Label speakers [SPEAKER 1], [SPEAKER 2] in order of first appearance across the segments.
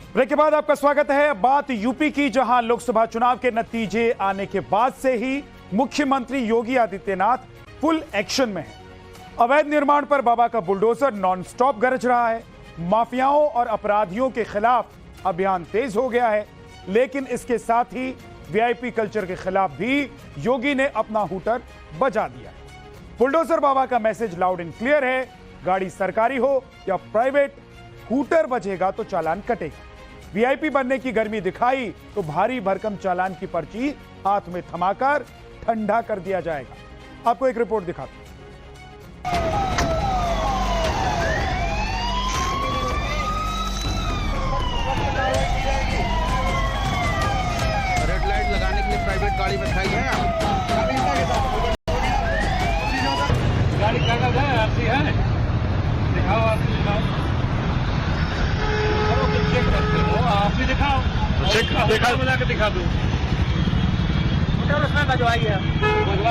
[SPEAKER 1] Break के बाद आपका स्वागत है। बात यूपी की, जहां लोकसभा चुनाव के नतीजे आने के बाद से ही मुख्यमंत्री योगी आदित्यनाथ फुल एक्शन में है। अवैध निर्माण पर बाबा का बुलडोजर नॉनस्टॉप गरज रहा है। माफियाओं और अपराधियों के खिलाफ अभियान तेज हो गया है, लेकिन इसके साथ ही वीआईपी कल्चर के खिलाफ भी योगी ने अपना हूटर बजा दिया है। बुलडोजर बाबा का मैसेज लाउड एंड क्लियर है, गाड़ी सरकारी हो या प्राइवेट, हूटर बजेगा तो चालान कटेगा। वीआईपी बनने की गर्मी दिखाई तो भारी भरकम चालान की पर्ची हाथ में थमाकर ठंडा कर दिया जाएगा। आपको एक रिपोर्ट दिखाता हूं।
[SPEAKER 2] रेड लाइट लगाने के लिए प्राइवेट गाड़ी में खाई है आप?
[SPEAKER 3] गाड़ी कागज है, आरसी है, दिखाओ आरसी दिखाओ। चेक करते हो, आरसी दिखाओ, देखा बजा के दिखा दो।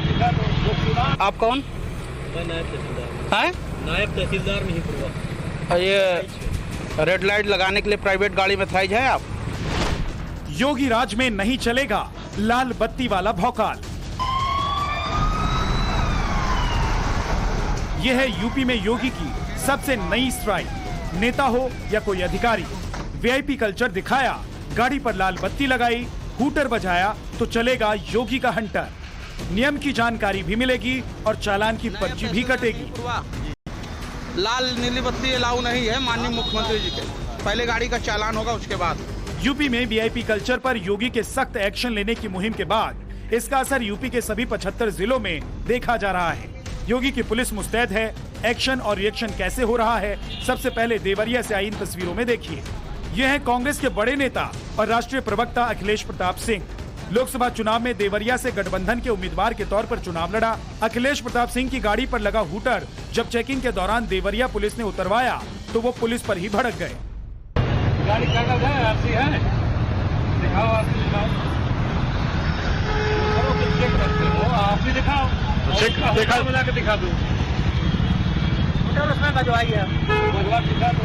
[SPEAKER 3] दिखा दो।
[SPEAKER 2] आप कौन?
[SPEAKER 3] मैं नायब तहसीलदार।
[SPEAKER 2] हैं?
[SPEAKER 3] नायब तहसीलदार नहीं पूर्वा।
[SPEAKER 2] ये रेड लाइट लगाने के लिए प्राइवेट गाड़ी में थाइज है आप?
[SPEAKER 1] योगी राज में नहीं चलेगा लाल बत्ती वाला भौकाल। यह है यूपी में योगी की सबसे नई स्ट्राइक। नेता हो या कोई अधिकारी, वीआईपी कल्चर दिखाया, गाड़ी पर लाल बत्ती लगाई, हूटर बजाया तो चलेगा योगी का हंटर। नियम की जानकारी भी मिलेगी और चालान की पर्ची भी कटेगी।
[SPEAKER 2] लाल नीली बत्ती अलाउ नहीं है माननीय मुख्यमंत्री जी के। पहले गाड़ी का चालान होगा, उसके बाद।
[SPEAKER 1] यूपी में वीआईपी कल्चर पर योगी के सख्त एक्शन लेने की मुहिम के बाद इसका असर यूपी के सभी 75 जिलों में देखा जा रहा है। योगी की पुलिस मुस्तैद है। एक्शन और रिएक्शन कैसे हो रहा है, सबसे पहले देवरिया से आई इन तस्वीरों में देखिए। यह है कांग्रेस के बड़े नेता और राष्ट्रीय प्रवक्ता अखिलेश प्रताप सिंह। लोकसभा चुनाव में देवरिया से गठबंधन के उम्मीदवार के तौर पर चुनाव लड़ा। अखिलेश प्रताप सिंह की गाड़ी पर लगा हूटर जब चेकिंग के दौरान देवरिया पुलिस ने उतरवाया तो वो पुलिस पर ही भड़क गए।
[SPEAKER 3] गाड़ी कागज है, आरसी है, दिखाओ आरसी दिखाओ। चेक करते हो, आरसी दिखाओ, देखा बजा के दिखा दो। बजवा दिखा दो।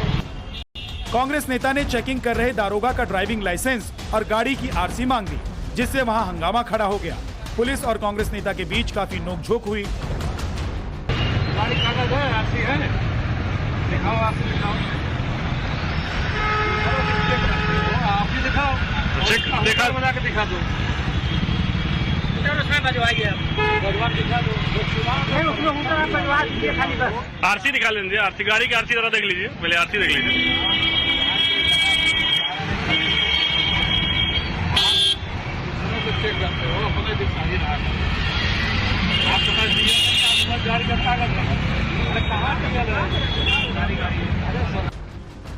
[SPEAKER 1] कांग्रेस नेता ने चेकिंग कर रहे दारोगा का ड्राइविंग लाइसेंस और गाड़ी की आरसी मांग ली, जिससे वहां हंगामा खड़ा हो गया। पुलिस और कांग्रेस नेता के बीच काफी नोकझोंक हुई।
[SPEAKER 3] गाड़ी कागज है, आरसी है, दिखाओ आरसी दिखाओ। चेक करते हो, आरसी दिखाओ, देखा बजा के दिखा दो। बजवा दिखा दो।
[SPEAKER 4] आरसी दिखा लीजिए, आरसी गाड़ी की आरसी जरा देख लीजिए, पहले आरसी देख लीजिए।
[SPEAKER 3] चेक करते हो, अपने दिखाइए। आप समझ लीजिए गाड़ी का कागज कहाँ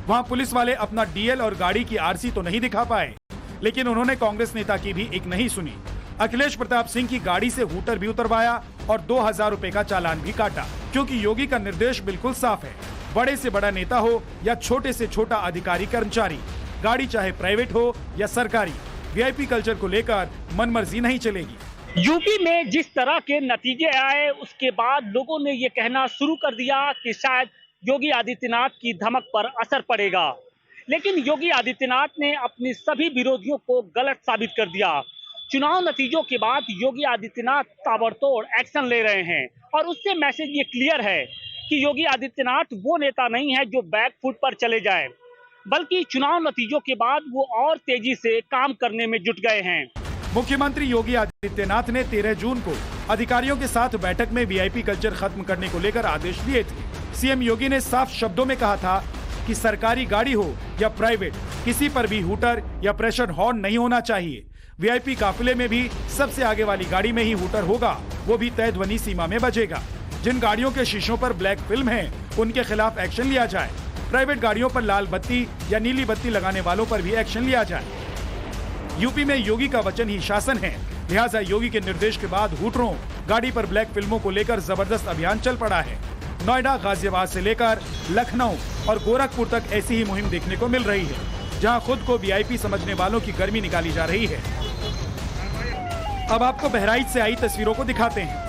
[SPEAKER 1] वहां पुलिस वाले अपना डीएल और गाड़ी की आरसी तो नहीं दिखा पाए, लेकिन उन्होंने कांग्रेस नेता की भी एक नहीं सुनी। अखिलेश प्रताप सिंह की गाड़ी से हूटर भी उतरवाया और 2000 रुपए का चालान भी काटा, क्योंकि योगी का निर्देश बिल्कुल साफ है। बड़े से बड़ा नेता हो या छोटे से छोटा अधिकारी कर्मचारी, गाड़ी चाहे प्राइवेट हो या सरकारी, वीआईपी कल्चर को लेकर मनमर्जी नहीं चलेगी।
[SPEAKER 5] यूपी में जिस तरह के नतीजे आए उसके बाद लोगों ने ये कहना शुरू कर दिया कि शायद योगी आदित्यनाथ की धमक पर असर पड़ेगा, लेकिन योगी आदित्यनाथ ने अपने सभी विरोधियों को गलत साबित कर दिया। चुनाव नतीजों के बाद योगी आदित्यनाथ ताबड़तोड़ एक्शन ले रहे हैं और उससे मैसेज ये क्लियर है कि योगी आदित्यनाथ वो नेता नहीं है जो बैक फुट पर चले जाए, बल्कि चुनाव नतीजों के बाद वो और तेजी से काम करने में जुट गए हैं।
[SPEAKER 1] मुख्यमंत्री योगी आदित्यनाथ ने 13 जून को अधिकारियों के साथ बैठक में वीआईपी कल्चर खत्म करने को लेकर आदेश दिए थे। सीएम योगी ने साफ शब्दों में कहा था कि सरकारी गाड़ी हो या प्राइवेट, किसी पर भी हूटर या प्रेशर हॉर्न नहीं होना चाहिए। वीआईपी काफिले में भी सबसे आगे वाली गाड़ी में ही हूटर होगा, वो भी तय ध्वनि सीमा में बजेगा। जिन गाड़ियों के शीशों पर ब्लैक फिल्म है उनके खिलाफ एक्शन लिया जाए। प्राइवेट गाड़ियों पर लाल बत्ती या नीली बत्ती लगाने वालों पर भी एक्शन लिया जाए। यूपी में योगी का वचन ही शासन है, लिहाजा योगी के निर्देश के बाद हूटरों, गाड़ी पर ब्लैक फिल्मों को लेकर जबरदस्त अभियान चल पड़ा है। नोएडा, गाजियाबाद से लेकर लखनऊ और गोरखपुर तक ऐसी ही मुहिम देखने को मिल रही है, जहां खुद को वीआईपी समझने वालों की गर्मी निकाली जा रही है। अब आपको बहराइच से आई तस्वीरों को दिखाते हैं।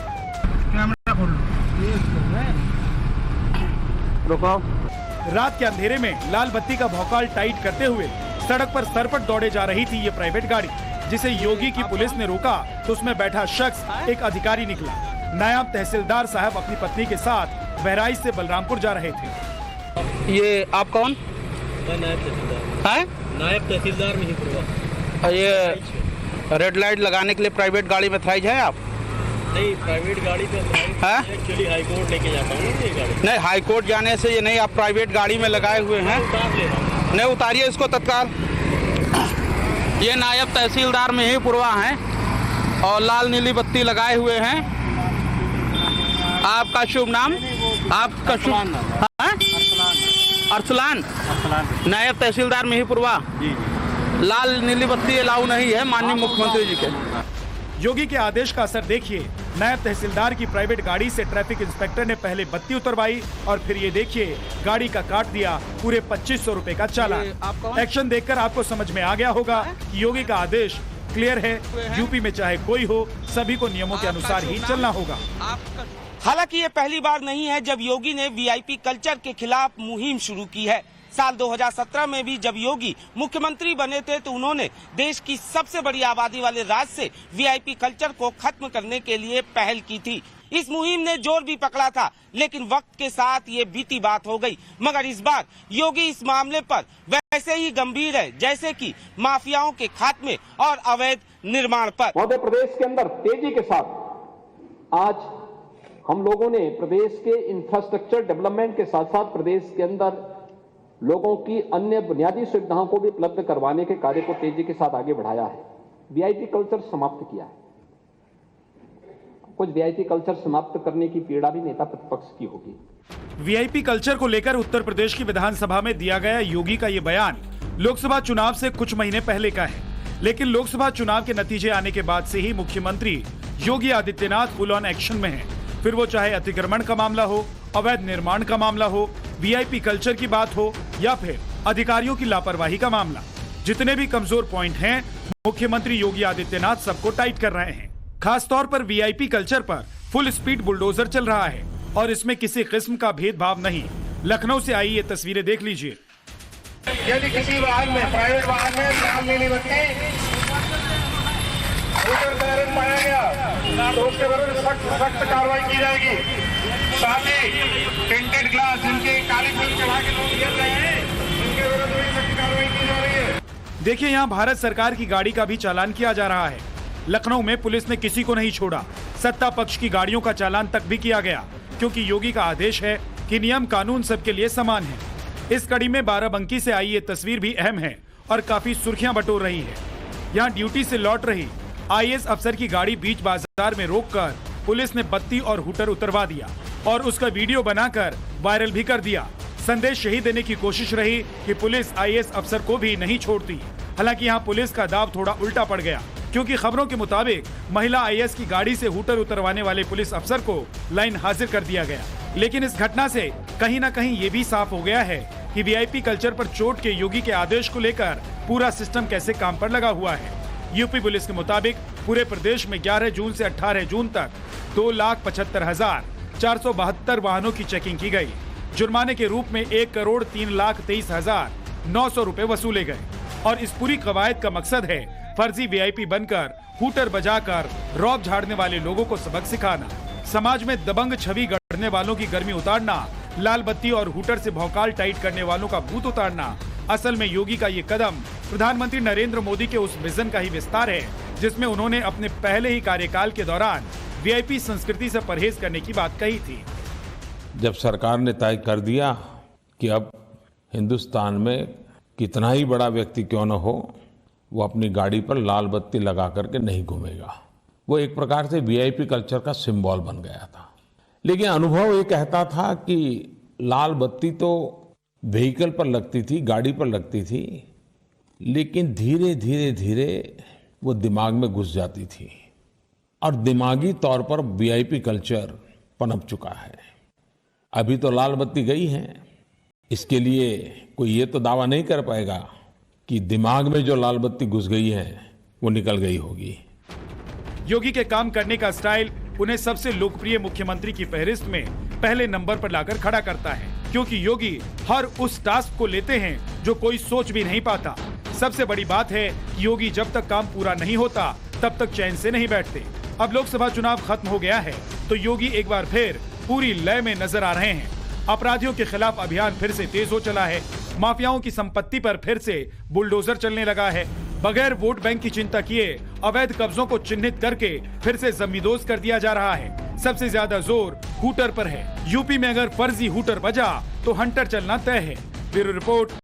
[SPEAKER 1] रात के अंधेरे में लाल बत्ती का भौकाल टाइट करते हुए सड़क पर सरपट दौड़े जा रही थी ये प्राइवेट गाड़ी, जिसे योगी की पुलिस ने रोका तो उसमें बैठा शख्स एक अधिकारी निकला। नायब तहसीलदार साहब अपनी पत्नी के साथ बहराइच से बलरामपुर जा रहे थे।
[SPEAKER 2] ये आप कौन?
[SPEAKER 6] मैं नायब तहसीलदार।
[SPEAKER 2] है
[SPEAKER 6] नायब तहसीलदार महिपुरवा।
[SPEAKER 2] ये रेड लाइट लगाने के लिए प्राइवेट गाड़ी में थराइज है आप?
[SPEAKER 6] नहीं, प्राइवेट गाड़ी पे एक्चुअली हाई कोर्ट लेके जाता हूँ ये गाड़ी।
[SPEAKER 2] नहीं, हाई कोर्ट जाने से ये नहीं, आप प्राइवेट गाड़ी में लगाए हुए हैं। नहीं, उतारिए इसको तत्काल। ये नायब तहसीलदार महिपुरवा हैं और लाल नीली बत्ती लगाए हुए हैं। आपका शुभ नाम? आपका शुभ? अरसलान। नायब तहसीलदार महिपुरवा। लाल नीली बत्ती अलाउ नहीं है माननीय मुख्यमंत्री जी के।
[SPEAKER 1] योगी के आदेश का असर देखिए। नायब तहसीलदार की प्राइवेट गाड़ी से ट्रैफिक इंस्पेक्टर ने पहले बत्ती उतरवाई और फिर ये देखिए गाड़ी का काट दिया पूरे 2500 रुपए का चालान। एक्शन देखकर आपको समझ में आ गया होगा कि योगी का आदेश क्लियर है। यूपी में चाहे कोई हो, सभी को नियमों के अनुसार ही चलना होगा।
[SPEAKER 7] हालांकि ये पहली बार नहीं है जब योगी ने वीआईपी कल्चर के खिलाफ मुहिम शुरू की है। साल 2017 में भी जब योगी मुख्यमंत्री बने थे तो उन्होंने देश की सबसे बड़ी आबादी वाले राज्य से वीआईपी कल्चर को खत्म करने के लिए पहल की थी। इस मुहिम ने जोर भी पकड़ा था, लेकिन वक्त के साथ ये बीती बात हो गई। मगर इस बार योगी इस मामले पर वैसे ही गंभीर है जैसे कि माफियाओं के खात्मे और अवैध निर्माण पर।
[SPEAKER 8] मध्य प्रदेश के अंदर तेजी के साथ आज हम लोगों ने प्रदेश के इंफ्रास्ट्रक्चर डेवलपमेंट के साथ साथ प्रदेश के अंदर लोगों की अन्य बुनियादी सुविधाओं को भी उपलब्ध करवाने के कार्य को तेजी के साथ आगे बढ़ाया है। वीआईपी कल्चर समाप्त किया है। कुछ वीआईपी कल्चर समाप्त करने की पीड़ा भी नेता प्रतिपक्ष की होगी।
[SPEAKER 1] वीआईपी कल्चर को लेकर उत्तर प्रदेश की विधानसभा में दिया गया योगी का ये बयान लोकसभा चुनाव से कुछ महीने पहले का है, लेकिन लोकसभा चुनाव के नतीजे आने के बाद से ही मुख्यमंत्री Yogi Adityanath full on action में हैं। फिर वो चाहे अतिक्रमण का मामला हो, अवैध निर्माण का मामला हो, वीआईपी कल्चर की बात हो या फिर अधिकारियों की लापरवाही का मामला, जितने भी कमजोर पॉइंट हैं मुख्यमंत्री योगी आदित्यनाथ सबको टाइट कर रहे हैं। खासतौर पर वीआईपी कल्चर पर फुल स्पीड बुलडोजर चल रहा है और इसमें किसी किस्म का भेदभाव नहीं। लखनऊ से आई ये तस्वीरें देख लीजिए।
[SPEAKER 3] यदि किसी वाहन में, प्राइवेट वाहन में लाल नीली बत्ती पाया गया तो उसके विरुद्ध सख्त कार्रवाई की जाएगी। साथ ही टिंटेड ग्लास जिनके काली फिल्म चढ़ा के लोग गिर रहे हैं, उनके विरुद्ध भी सख्त कार्रवाई की जा रही है।
[SPEAKER 1] देखिए, यहाँ भारत सरकार की गाड़ी का भी चालान किया जा रहा है। लखनऊ में पुलिस ने किसी को नहीं छोड़ा। सत्ता पक्ष की गाड़ियों का चालान तक भी किया गया, क्योंकि योगी का आदेश है कि नियम कानून सबके लिए समान है। इस कड़ी में बाराबंकी से आई ये तस्वीर भी अहम है और काफी सुर्खियां बटोर रही है। यहाँ ड्यूटी से लौट रही आईएएस अफसर की गाड़ी बीच बाजार में रोककर पुलिस ने बत्ती और हूटर उतरवा दिया और उसका वीडियो बनाकर वायरल भी कर दिया। संदेश यही देने की कोशिश रही कि पुलिस आईएएस अफसर को भी नहीं छोड़ती। हालांकि यहाँ पुलिस का दाव थोड़ा उल्टा पड़ गया, क्योंकि खबरों के मुताबिक महिला आईएएस की गाड़ी से हूटर उतरवाने वाले पुलिस अफसर को लाइन हाजिर कर दिया गया। लेकिन इस घटना से कहीं न कहीं ये भी साफ हो गया है कि वीआईपी कल्चर पर चोट के योगी के आदेश को लेकर पूरा सिस्टम कैसे काम पर लगा हुआ है। यूपी पुलिस के मुताबिक पूरे प्रदेश में 11 जून से 18 जून तक 2,75,472 वाहनों की चेकिंग की गई। जुर्माने के रूप में 1,23,23,900 रुपए वसूले गए और इस पूरी कवायद का मकसद है फर्जी वीआईपी बनकर हूटर बजाकर रौब झाड़ने वाले लोगों को सबक सिखाना, समाज में दबंग छवि गढ़ने वालों की गर्मी उतारना, लाल बत्ती और हूटर से भौकाल टाइट करने वालों का भूत उतारना। असल में योगी का ये कदम प्रधानमंत्री नरेंद्र मोदी के उस विजन का ही विस्तार है जिसमें उन्होंने अपने पहले ही कार्यकाल के दौरान वीआईपी संस्कृति से परहेज करने की बात कही थी।
[SPEAKER 9] जब सरकार ने तय कर दिया कि अब हिंदुस्तान में कितना ही बड़ा व्यक्ति क्यों न हो, वो अपनी गाड़ी पर लाल बत्ती लगा करके नहीं घूमेगा, वो एक प्रकार से वीआईपी कल्चर का सिंबल बन गया था। लेकिन अनुभव ये कहता था कि लाल बत्ती तो व्हीकल पर लगती थी, गाड़ी पर लगती थी, लेकिन धीरे धीरे धीरे वो दिमाग में घुस जाती थी और दिमागी तौर पर वीआईपी कल्चर पनप चुका है। अभी तो लाल बत्ती गई है, इसके लिए कोई ये तो दावा नहीं कर पाएगा कि दिमाग में जो लाल बत्ती घुस गई है वो निकल गई होगी।
[SPEAKER 1] योगी के काम करने का स्टाइल उन्हें सबसे लोकप्रिय मुख्यमंत्री की फहरिस्त में पहले नंबर पर लाकर खड़ा करता है, क्योंकि योगी हर उस टास्क को लेते हैं जो कोई सोच भी नहीं पाता। सबसे बड़ी बात है कि योगी जब तक काम पूरा नहीं होता तब तक चैन से नहीं बैठते। अब लोकसभा चुनाव खत्म हो गया है तो योगी एक बार फिर पूरी लय में नजर आ रहे हैं। अपराधियों के खिलाफ अभियान फिर से तेज हो चला है। माफियाओं की संपत्ति पर फिर से बुलडोजर चलने लगा है। बगैर वोट बैंक की चिंता किए अवैध कब्जों को चिन्हित करके फिर से जमींदोज कर दिया जा रहा है। सबसे ज्यादा जोर हूटर पर है। यूपी में अगर फर्जी हूटर बजा तो हंटर चलना तय है। Bureau report.